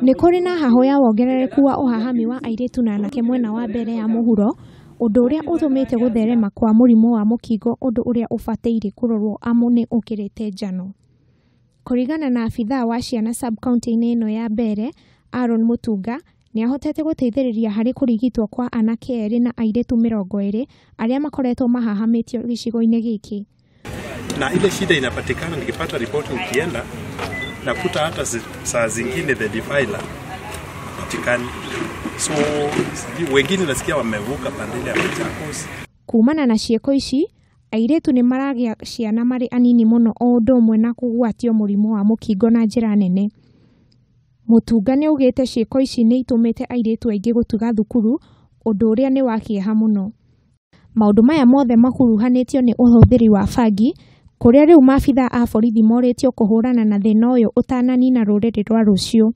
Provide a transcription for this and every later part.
Nĩ kũrĩ na haho ya wongerereku wa ũhahami wa airĩtu na anake mwena wa mbere ya mũhuro, ũndũ ũrĩa ũtũmĩte gũtherema kwa mũrimũ wa mũkingo, ũndũ ũrĩa ũbataire kũrorwo amu nĩ ũkĩrĩte njano. Kũringana na abithaa wa ciana sub-county-inĩ ĩno ya Mbere, Aaron Mutunga, nĩ ahotete gũteithĩrĩria harĩ kũrigitwo kwa anake erĩ na airĩtu 20 arĩa makoretwo mahahamĩtio gĩcigo-inĩ gĩkĩ. Na ile shida inapatikana nikipata ripoti ukienda nakuta hata saa zingine the defiler patikani. So wengine nasikia wamevuka pandeli ya Machakos. Kumana na cieko ici, airĩtu nĩ maragĩa ciana marĩ anini mũno o ũndũ ũmwe na kũgwatio mũrimũ wa mũkingo na njĩra nene. Mutunga nĩ augĩte cieko ici nĩ itũmĩte airĩtu aingĩ gũtuga thukuru, ũndũ ũrĩa nĩ wa kĩeha mũno. Maũndũ maya mothe makuruhanĩtio nĩ ũhũthĩri wa bangi, kũrĩa rĩu maabithaa a borithi morĩtio kũhũrana na thĩna ũyũ ũtananina rũrĩrĩ rwa rũciũ.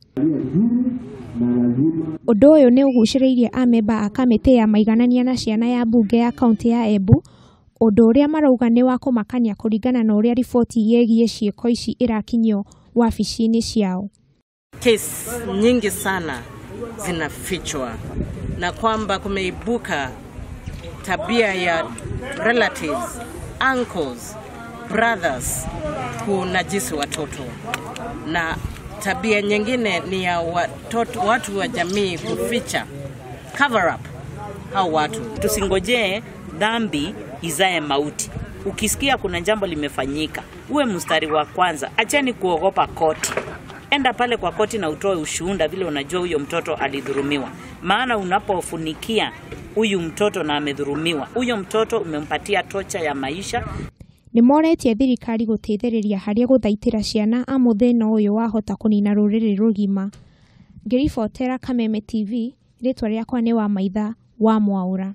Ũndũ ũyũ nĩ ũgucĩrĩirie amemba a kamĩtĩ ya maiganania na ciana ya mbunge ya kaunti ya Embu, ũndũ ũrĩa marauga nĩ wa kũmakania kũringana na ũrĩa riboti yĩgiĩ cieko ici ĩrakinyio wabici-inĩ ciao. Kesi nyingi sana zinafichwa na kwamba kumeibuka tabia ya relatives, uncles, brothers kunajisi watoto, na tabia nyingine ni ya watu wa jamii kuficha, cover up hao watu. Tusingojee dhambi izae mauti. Ukisikia kuna jambo limefanyika, uwe mstari wa kwanza. Acheni kuogopa koti. Enda pale kwa koti na utoe ushuhuda vile unajua huyo mtoto alidhulumiwa. Maana unapofunikia huyu mtoto na amedhulumiwa, huyo mtoto umempatia tocha ya maisha. Nĩ moretie thirikari gũteithĩrĩria harĩ gũthaitĩra ciana amu thĩna ũyũ wahota kũnina rũrĩrĩ rũgima. Ngĩribotera Kameme TV, rĩtwa rĩakwa nĩ Wamaitha wa Mwaũra.